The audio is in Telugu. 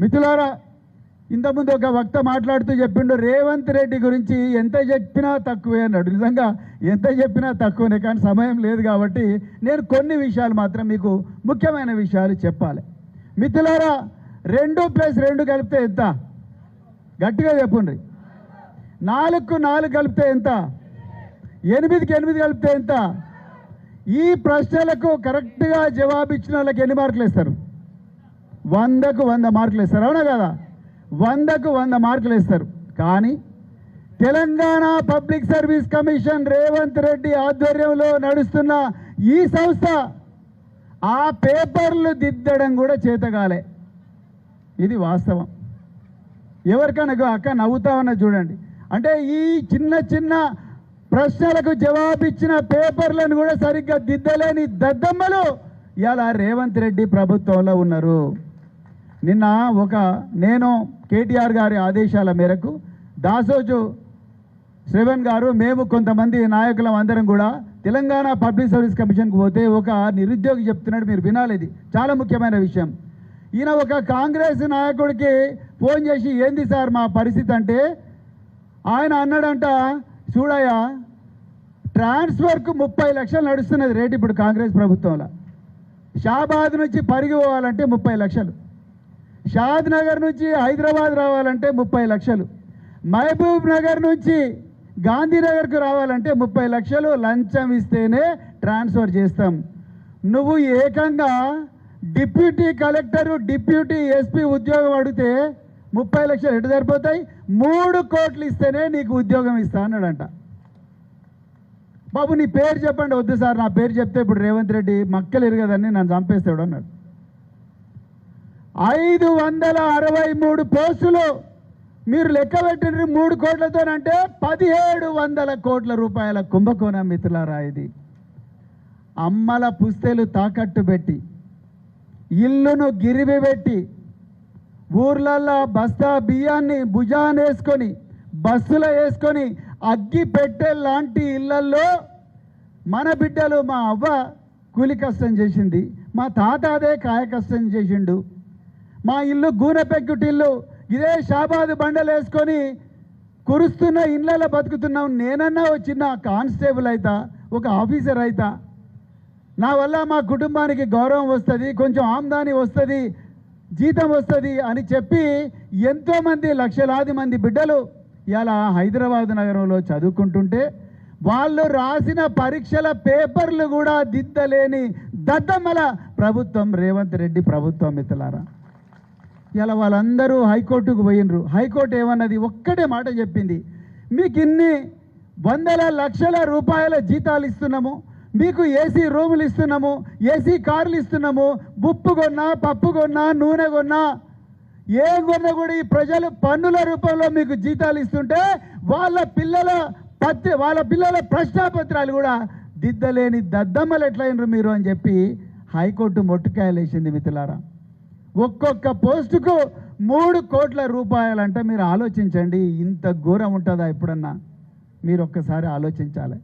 మిత్రులారా, ఇంతకుముందు ఒక వక్త మాట్లాడుతూ చెప్పిండు రేవంత్ రెడ్డి గురించి ఎంత చెప్పినా తక్కువే అన్నాడు. నిజంగా ఎంత చెప్పినా తక్కువనే, కానీ సమయం లేదు కాబట్టి నేను కొన్ని విషయాలు మాత్రం మీకు ముఖ్యమైన విషయాలు చెప్పాలి. మిత్రులారా, 2+2 కలిపితే ఎంత? గట్టిగా చెప్పుండ్రి. 4కు 4 కలిపితే ఎంత? 8కి 8 కలిపితే ఎంత? ఈ ప్రశ్నలకు కరెక్ట్గా జవాబిచ్చిన వాళ్ళకి ఎన్ని మార్కులు ఇస్తారు? 100కు 100 మార్కులు ఇస్తారు, అవునా కదా? 100కు 100 మార్కులు ఇస్తారు. కానీ Telangana public service commission Revanth Reddy ఆధ్వర్యంలో నడుస్తున్న ఈ సంస్థ ఆ పేపర్లు దిద్దడం కూడా చేతగాలే. ఇది వాస్తవం. ఎవరికైనా అక్క నవ్వుతామన్నా చూడండి. అంటే ఈ చిన్న చిన్న ప్రశ్నలకు జవాబిచ్చిన పేపర్లను కూడా సరిగ్గా దిద్దలేని దద్దమ్మలు ఇలా రేవంత్ రెడ్డి ప్రభుత్వంలో ఉన్నారు. నిన్న నేను కేటీఆర్ గారి ఆదేశాల మేరకు దాసోజు శ్రవణ్ గారు, మేము కొంతమంది నాయకులం అందరం కూడా తెలంగాణ పబ్లిక్ సర్వీస్ కమిషన్కి పోతే ఒక నిరుద్యోగి చెప్తున్నాడు, మీరు వినాలి, ఇది చాలా ముఖ్యమైన విషయం. ఈయన ఒక కాంగ్రెస్ నాయకుడికి ఫోన్ చేసి ఏంది సార్ మా పరిస్థితి అంటే, ఆయన అన్నాడంట, చూడయ్యా ట్రాన్స్ఫర్కు 30 లక్షలు నడుస్తున్నది రేటు ఇప్పుడు కాంగ్రెస్ ప్రభుత్వంలో. షాబాద్ నుంచి పరిగి పోవాలంటే 30 లక్షలు, షాద్ నగర్ నుంచి హైదరాబాద్ రావాలంటే 30 లక్షలు, మహబూబ్ నగర్ నుంచి గాంధీనగర్కు రావాలంటే 30 లక్షలు లంచం ఇస్తేనే ట్రాన్స్ఫర్ చేస్తాం. నువ్వు ఏకంగా డిప్యూటీ కలెక్టరు డిప్యూటీ ఎస్పీ ఉద్యోగం అడిగితే 30 లక్షలు ఎటు సరిపోతాయి? 3 కోట్లు ఇస్తేనే నీకు ఉద్యోగం ఇస్తా అన్నాడంట. బాబు నీ పేరు చెప్పండి. వద్దు సార్, నా పేరు చెప్తే ఇప్పుడు రేవంత్ రెడ్డి మక్కలు ఎరగదని నన్ను చంపేస్తాడు అన్నాడు. 563 పోస్టులు మీరు లెక్క పెట్టిన 3 కోట్లతోనంటే 1700 కోట్ల రూపాయల కుంభకోణం మిత్రులారా. ఇది అమ్మల పుస్తెలు తాకట్టు పెట్టి, ఇల్లును గిరివి పెట్టి, ఊర్లల్లో బస్తా బియ్యాన్ని భుజాన్ని వేసుకొని బస్సులో వేసుకొని అగ్గి పెట్టే లాంటి ఇళ్లల్లో మన బిడ్డలు, మా అవ్వ కూలి కష్టం చేసింది, మా తాత అదే కాయ కష్టం చేసిండు, మా ఇల్లు గూనె పెంకుటిల్లు, ఇదే షాబాద్ బండలు వేసుకొని కురుస్తున్న ఇళ్ళలో బతుకుతున్నాం. నేనన్నా వచ్చిన కానిస్టేబుల్ అవుతా, ఒక ఆఫీసర్ అవుతా, నా వల్ల మా కుటుంబానికి గౌరవం వస్తుంది, కొంచెం ఆమ్దాని వస్తుంది, జీతం వస్తుంది అని చెప్పి ఎంతోమంది లక్షలాది మంది బిడ్డలు ఇలా హైదరాబాద్ నగరంలో చదువుకుంటుంటే వాళ్ళు రాసిన పరీక్షల పేపర్లు కూడా దిద్దలేని దద్దమ్మల ప్రభుత్వం రేవంత్ రెడ్డి ప్రభుత్వం మిత్రులారా. ఇలా వాళ్ళందరూ హైకోర్టుకు పోయినరు. హైకోర్టు ఏమన్నది? ఒక్కటే మాట చెప్పింది, మీకు ఇన్ని వందల లక్షల రూపాయల జీతాలు ఇస్తున్నాము, మీకు ఏసీ రూములు ఇస్తున్నాము, ఏసీ కార్లు ఇస్తున్నాము, ఉప్పు కొన్నా, పప్పు కొన్నా, నూనె కొన్నా, ఏం కొన్నా కూడా ఈ ప్రజలు పన్నుల రూపంలో మీకు జీతాలు ఇస్తుంటే వాళ్ళ పిల్లల ప్రశ్నాపత్రాలు కూడా దిద్దలేని దద్దమ్మలు ఎట్లయినరు మీరు అని చెప్పి హైకోర్టు మొట్టుకాయలు వేసింది మిత్రులారా. ఒక్కొక్క పోస్టుకు 3 కోట్ల రూపాయలంటే మీరు ఆలోచించండి, ఇంత ఘోరం ఉంటుందా ఎప్పుడన్నా? మీరు ఒక్కసారి ఆలోచించాలి.